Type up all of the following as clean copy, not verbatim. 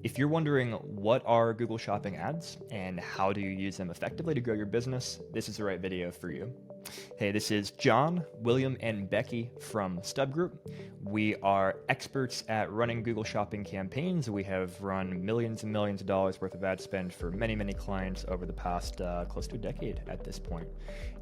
If you're wondering what are Google Shopping ads and how do you use them effectively to grow your business, this is the right video for you. Hey, this is John, William, and Becky from StubGroup. We are experts at running Google Shopping campaigns. We have run millions and millions of dollars worth of ad spend for many, many clients over the past close to a decade at this point.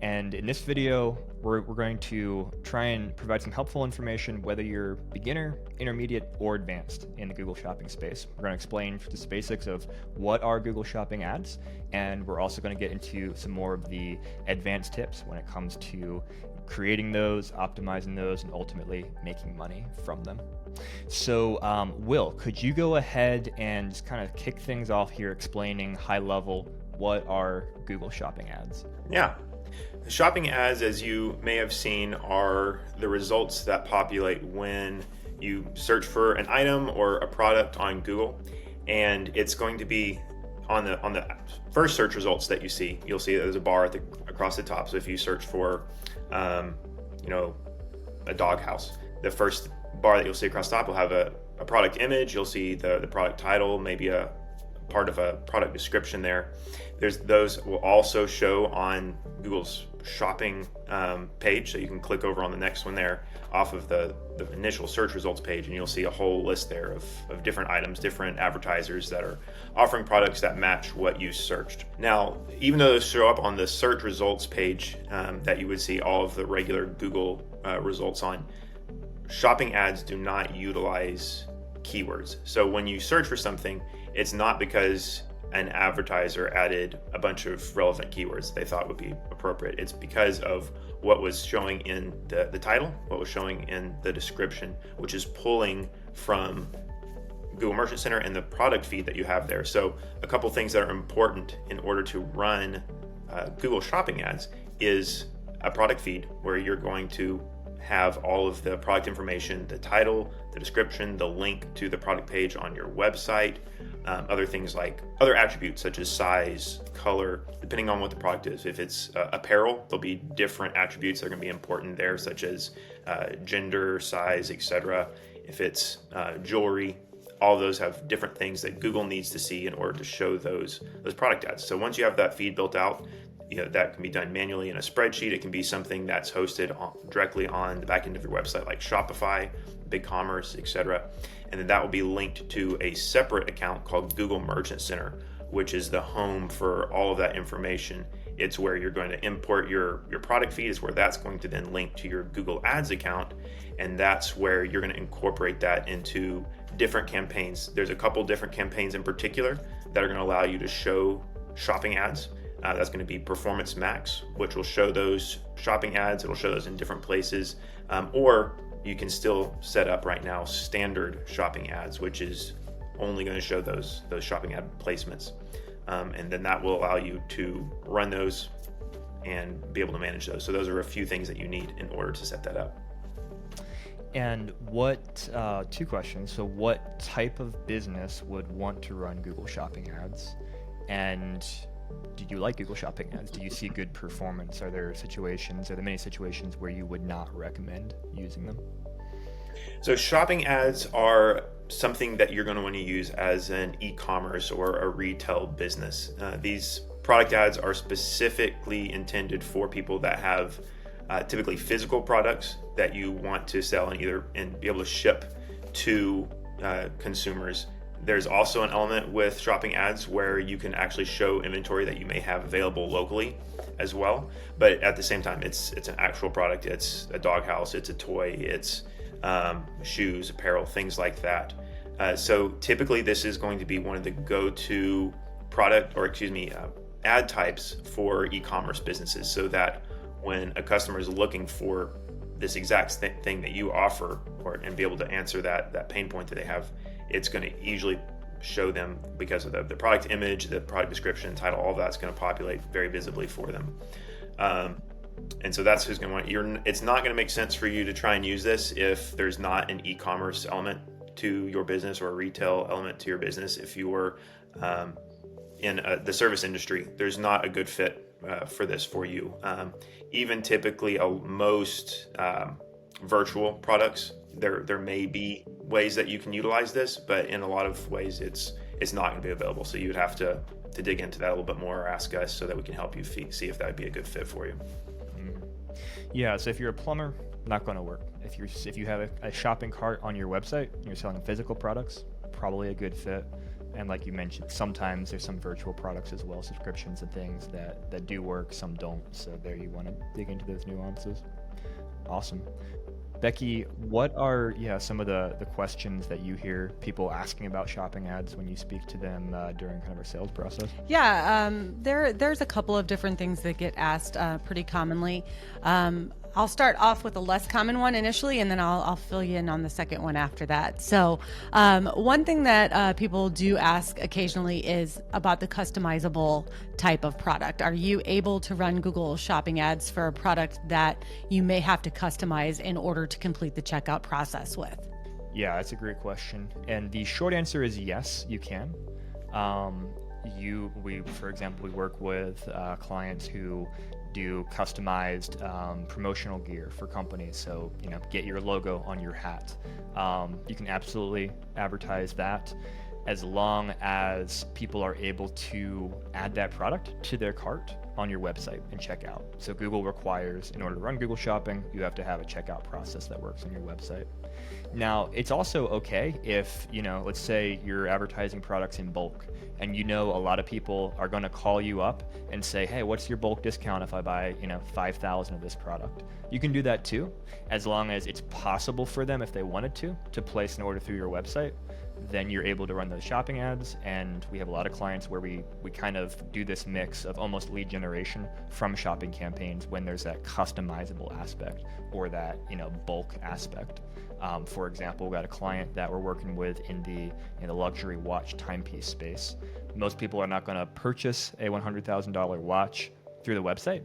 And in this video, we're going to try and provide some helpful information, whether you're beginner, intermediate, or advanced in the Google Shopping space. We're going to explain the basics of what are Google Shopping ads, and we're also going to get into some more of the advanced tips when it comes to creating those, optimizing those, and ultimately making money from them. So, Will, could you go ahead and just kind of kick things off here, explaining high level what are Google Shopping ads? Yeah. The shopping ads, as you may have seen, are the results that populate when you search for an item or a product on Google, and it's going to be on the first search results that you see. You'll see there's a bar across the top. So if you search for, a doghouse, the first bar that you'll see across the top will have a product image. You'll see the product title, maybe a part of a product description there. Those will also show on Google's shopping page, so you can click over on the next one there off of the initial search results page, and you'll see a whole list there of different items, different advertisers that are offering products that match what you searched. Now, even though those show up on the search results page that you would see all of the regular Google results on, shopping ads do not utilize keywords. So when you search for something, it's not because an advertiser added a bunch of relevant keywords they thought would be appropriate. It's because of what was showing in the title, what was showing in the description, which is pulling from Google Merchant Center and the product feed that you have there. So a couple things that are important in order to run Google Shopping ads is a product feed where you're going to have all of the product information, the title, the description, the link to the product page on your website, other things like other attributes such as size, color, depending on what the product is. If it's apparel, there'll be different attributes that are going to be important there, such as gender, size, etc. If it's jewelry, all those have different things that Google needs to see in order to show those product ads. So once you have that feed built out, that can be done manually in a spreadsheet. It can be something that's hosted directly on the back end of your website, like Shopify, BigCommerce, etc. And then that will be linked to a separate account called Google Merchant Center, which is the home for all of that information. It's where you're going to import your product feed, is where that's going to then link to your Google Ads account. And that's where you're going to incorporate that into different campaigns. There's a couple different campaigns in particular that are going to allow you to show shopping ads. That's going to be Performance Max, which will show those shopping ads. It'll show those in different places. Or you can still set up right now standard shopping ads, which is only going to show those shopping ad placements. And then that will allow you to run those and be able to manage those. So those are a few things that you need in order to set that up. And two questions. So what type of business would want to run Google Shopping ads? And do you like Google Shopping ads? Do you see good performance? Are there many situations where you would not recommend using them? So shopping ads are something that you're going to want to use as an e-commerce or a retail business. These product ads are specifically intended for people that have typically physical products that you want to sell and be able to ship to consumers. There's also an element with shopping ads where you can actually show inventory that you may have available locally as well. But at the same time, it's an actual product. It's a doghouse, it's a toy, it's shoes, apparel, things like that. So typically this is going to be one of the go-to ad types for e-commerce businesses, so that when a customer is looking for this exact thing that you offer and be able to answer that pain point that they have, it's going to usually show them because of the product image, the product description, title, all that's going to populate very visibly for them. And so that's who's going to want it's not going to make sense for you to try and use this if there's not an e-commerce element to your business or a retail element to your business. If you were in the service industry, there's not a good fit for this for you. Even typically most virtual products, there may be ways that you can utilize this, but in a lot of ways it's it's not going to be available. So you would have to dig into that a little bit more, or ask us so that we can help you see if that would be a good fit for you. Yeah, so if you're a plumber, not going to work. If you have a shopping cart on your website, you're selling physical products, probably a good fit. And like you mentioned, sometimes there's some virtual products as well, subscriptions and things that do work, some don't. So there you want to dig into those nuances. Awesome. Becky, what are some of the questions that you hear people asking about shopping ads when you speak to them during kind of our sales process? Yeah, there's a couple of different things that get asked pretty commonly. I'll start off with a less common one initially, and then I'll fill you in on the second one after that. So one thing that people do ask occasionally is about the customizable type of product. Are you able to run Google Shopping ads for a product that you may have to customize in order to complete the checkout process with? Yeah, that's a great question. And the short answer is yes, you can. For example, we work with clients who do customized promotional gear for companies. So, get your logo on your hat. You can absolutely advertise that as long as people are able to add that product to their cart on your website and check out. So Google requires, in order to run Google Shopping, you have to have a checkout process that works on your website. Now, it's also okay if, let's say you're advertising products in bulk and a lot of people are going to call you up and say, hey, what's your bulk discount if I buy, 5,000 of this product? You can do that too, as long as it's possible for them, if they wanted to place an order through your website. Then you're able to run those shopping ads. And we have a lot of clients where we kind of do this mix of almost lead generation from shopping campaigns when there's that customizable aspect or that, bulk aspect. For example, we've got a client that we're working with in the luxury watch timepiece space. Most people are not going to purchase a $100,000 watch through the website,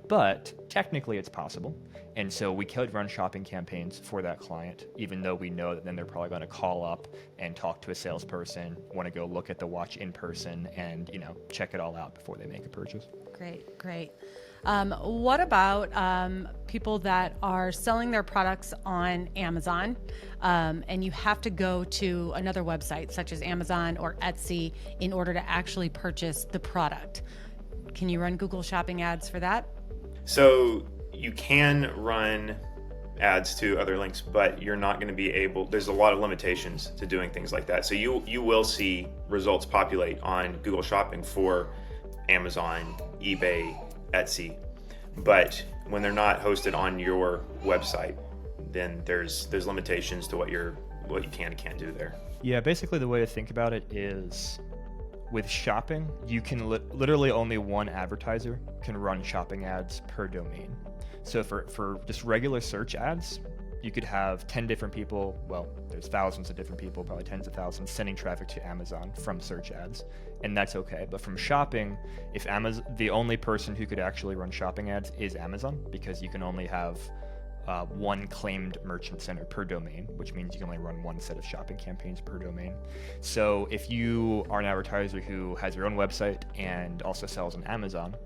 but technically it's possible. And so we could run shopping campaigns for that client, even though we know that then they're probably going to call up and talk to a salesperson, want to go look at the watch in person and, check it all out before they make a purchase. Great. What about people that are selling their products on Amazon and you have to go to another website such as Amazon or Etsy in order to actually purchase the product? Can you run Google Shopping ads for that? So you can run ads to other links, but you're not going to be able, there's a lot of limitations to doing things like that. So you will see results populate on Google Shopping for Amazon, eBay, Etsy, but when they're not hosted on your website, then there's limitations to what you can and can't do there. Yeah, basically the way to think about it is with shopping, you can literally only one advertiser can run shopping ads per domain. So for just regular search ads, you could have 10 different people, well, there's thousands of different people, probably tens of thousands, sending traffic to Amazon from search ads, and that's okay. But from shopping, if Amazon, the only person who could actually run shopping ads is Amazon, because you can only have one claimed merchant center per domain, which means you can only run one set of shopping campaigns per domain. So if you are an advertiser who has your own website and also sells on Amazon,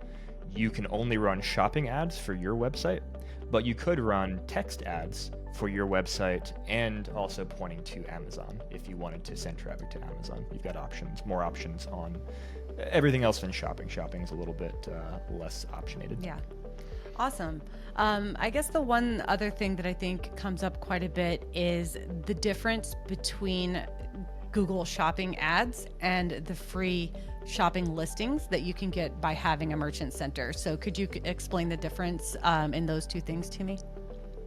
you can only run shopping ads for your website, but you could run text ads for your website and also pointing to Amazon if you wanted to send traffic to Amazon. You've got more options on everything else than shopping. Shopping is a little bit less optionated. Yeah. Awesome. I guess the one other thing that I think comes up quite a bit is the difference between Google Shopping ads and the free shopping listings that you can get by having a merchant center. So could you explain the difference in those two things to me?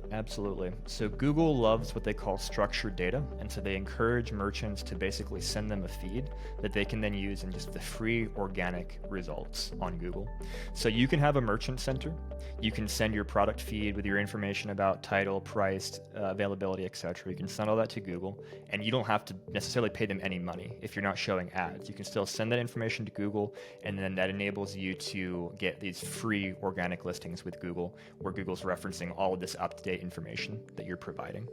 Absolutely. So Google loves what they call structured data, and so they encourage merchants to basically send them a feed that they can then use in just the free organic results on Google. So you can have a merchant center, you can send your product feed with your information about title, price, availability, etc. You can send all that to Google, and you don't have to necessarily pay them any money if you're not showing ads. You can still send that information to Google, and then that enables you to get these free organic listings with Google, where Google's referencing all of this up-to-date information that you're providing.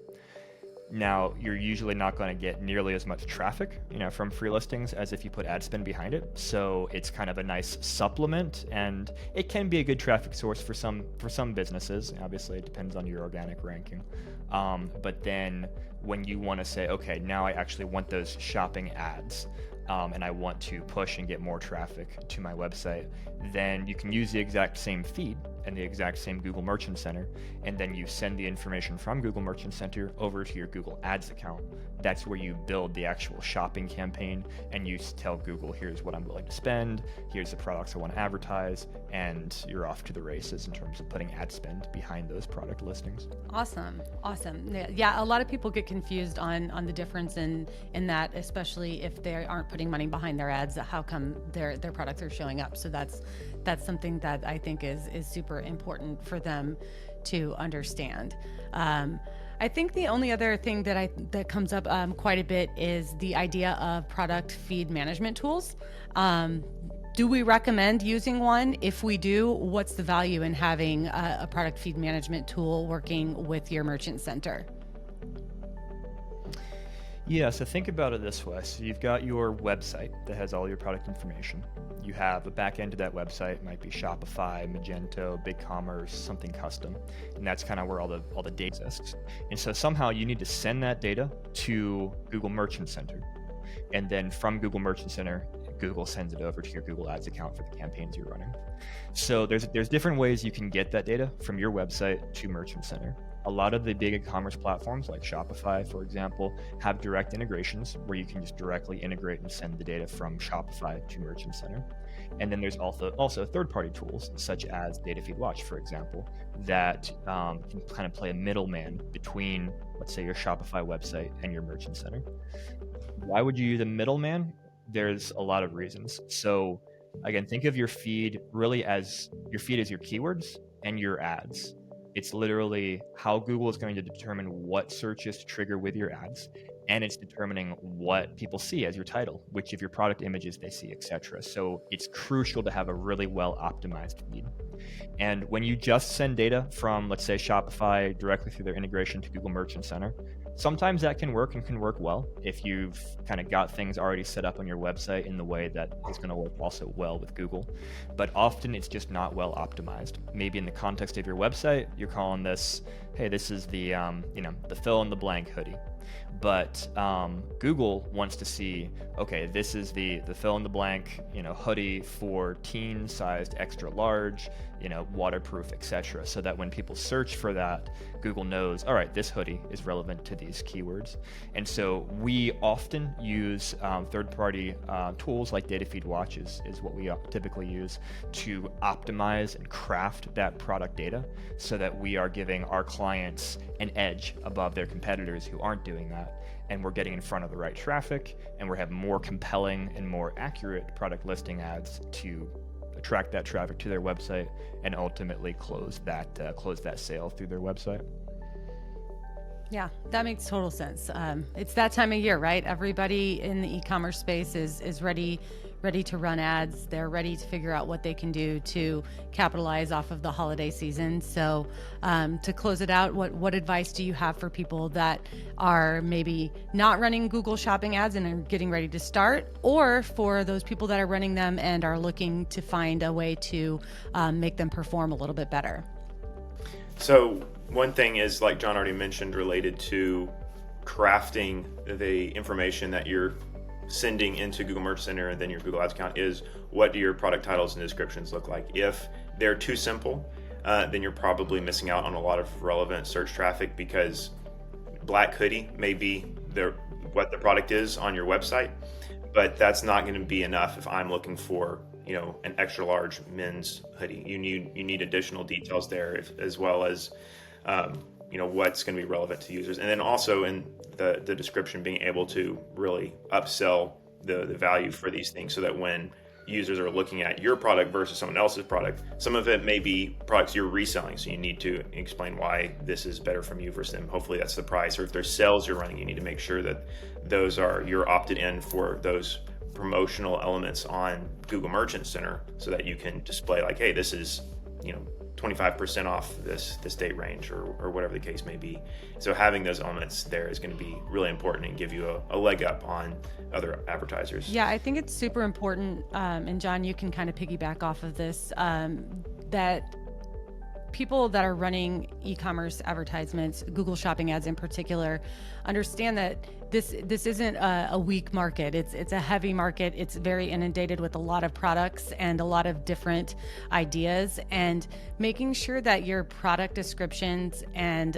Now, you're usually not going to get nearly as much traffic, from free listings as if you put ad spend behind it. So it's kind of a nice supplement, and it can be a good traffic source for some businesses. Obviously, it depends on your organic ranking. But then when you want to say, okay, now I actually want those shopping ads, and I want to push and get more traffic to my website, then you can use the exact same feed and the exact same Google Merchant Center, and then you send the information from Google Merchant Center over to your Google Ads account. That's where you build the actual shopping campaign, and you tell Google, here's what I'm willing to spend, here's the products I want to advertise, and you're off to the races in terms of putting ad spend behind those product listings. Awesome. Yeah, a lot of people get confused on the difference in that, especially if they aren't putting money behind their ads. How come their products are showing up? So that's something that I think is super important for them to understand. I think the only other thing that comes up quite a bit is the idea of product feed management tools. Do we recommend using one? If we do, what's the value in having a product feed management tool working with your merchant center? Yeah, so think about it this way. So you've got your website that has all your product information. You have a back end to that website. It might be Shopify, Magento, BigCommerce, something custom. And that's kind of where all the data exists. And so somehow you need to send that data to Google Merchant Center. And then from Google Merchant Center, Google sends it over to your Google Ads account for the campaigns you're running. So there's different ways you can get that data from your website to Merchant Center. A lot of the big e-commerce platforms like Shopify, for example, have direct integrations where you can just directly integrate and send the data from Shopify to Merchant Center. And then there's also third-party tools such as Datafeed Watch, for example, that can kind of play a middleman between, let's say, your Shopify website and your Merchant Center. Why would you use a middleman? There's a lot of reasons. So again, think of your feed really as your keywords and your ads. It's literally how Google is going to determine what searches to trigger with your ads, and it's determining what people see as your title, which of your product images they see, etc. So it's crucial to have a really well optimized feed. And when you just send data from, let's say, Shopify directly through their integration to Google Merchant Center, sometimes that can work and can work well if you've kind of got things already set up on your website in the way that is going to work also well with Google. But often it's just not well optimized. Maybe in the context of your website, you're calling this, hey, this is the the fill in the blank hoodie. But Google wants to see, okay, this is the fill in the blank, hoodie for teen sized extra large, waterproof, etc. So that when people search for that, Google knows, all right, this hoodie is relevant to these keywords. And so we often use third-party tools like Datafeed Watch is what we typically use to optimize and craft that product data so that we are giving our clients an edge above their competitors who aren't doing that. And we're getting in front of the right traffic, and we're having more compelling and more accurate product listing ads to attract that traffic to their website and ultimately close that sale through their website. Yeah, that makes total sense. It's that time of year, right? Everybody in the e-commerce space is ready to run ads. They're ready to figure out what they can do to capitalize off of the holiday season. So to close it out, what advice do you have for people that are maybe not running Google Shopping ads and are getting ready to start, or for those people that are running them and are looking to find a way to make them perform a little bit better? So one thing is, like John already mentioned, related to crafting the information that you're sending into Google Merchant Center and then your Google Ads account is, what do your product titles and descriptions look like? If they're too simple, then you're probably missing out on a lot of relevant search traffic, because black hoodie may be what the product is on your website, but that's not going to be enough if I'm looking for an extra large men's hoodie. You need additional details there, as well as what's going to be relevant to users, and then also in the description being able to really upsell the value for these things, so that when users are looking at your product versus someone else's product, some of it may be products you're reselling, so you need to explain why this is better from you versus them. Hopefully that's the price. Or if there's sales you're running, you need to make sure that you're opted in for those promotional elements on Google Merchant Center, so that you can display like, hey, this is 25% off this date range, or whatever the case may be. So having those elements there is going to be really important and give you a leg up on other advertisers. Yeah, I think it's super important, and John, you can kind of piggyback off of this, that people that are running e-commerce advertisements, Google Shopping ads in particular, understand that this isn't a weak market. It's a heavy market. It's very inundated with a lot of products and a lot of different ideas, and making sure that your product descriptions and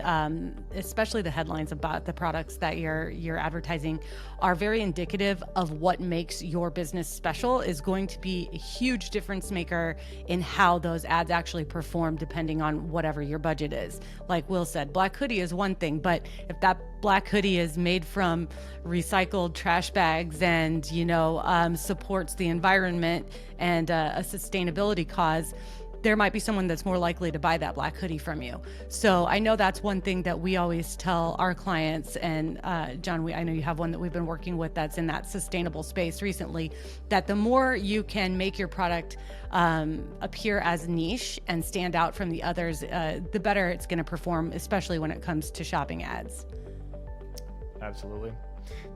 especially the headlines about the products that you're advertising are very indicative of what makes your business special is going to be a huge difference maker in how those ads actually perform depending on whatever your budget is. Like Will said, black hoodie is one thing, but if that black hoodie is made from recycled trash bags and supports the environment and a sustainability cause, there might be someone that's more likely to buy that black hoodie from you. So I know that's one thing that we always tell our clients, and John, I know you have one that we've been working with that's in that sustainable space recently, that the more you can make your product appear as niche and stand out from the others, the better it's going to perform, especially when it comes to shopping ads. Absolutely.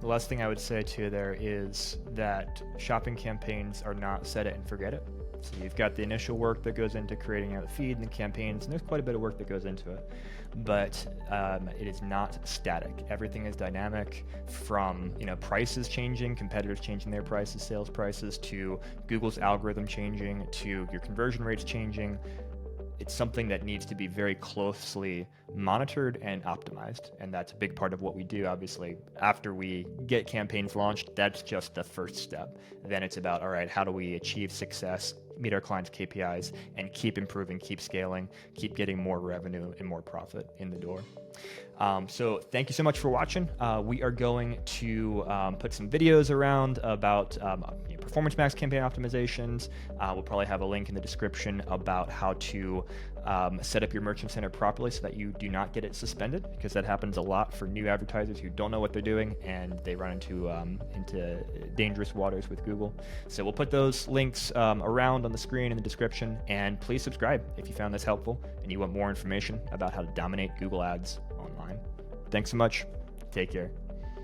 The last thing I would say too there is that shopping campaigns are not set it and forget it. So you've got the initial work that goes into creating out the feed and the campaigns, and there's quite a bit of work that goes into it. But it is not static. Everything is dynamic, from prices changing, competitors changing their prices, sales prices, to Google's algorithm changing, to your conversion rates changing. It's something that needs to be very closely monitored and optimized, and that's a big part of what we do. Obviously, after we get campaigns launched, that's just the first step. Then it's about, all right, how do we achieve success, meet our clients' KPIs, and keep improving, keep scaling, keep getting more revenue and more profit in the door. So thank you so much for watching. We are going to put some videos around about Performance Max campaign optimizations. We'll probably have a link in the description about how to set up your merchant center properly so that you do not get it suspended, because that happens a lot for new advertisers who don't know what they're doing and they run into dangerous waters with Google. So we'll put those links around on the screen in the description, and please subscribe if you found this helpful and you want more information about how to dominate Google Ads online. Thanks so much. Take care.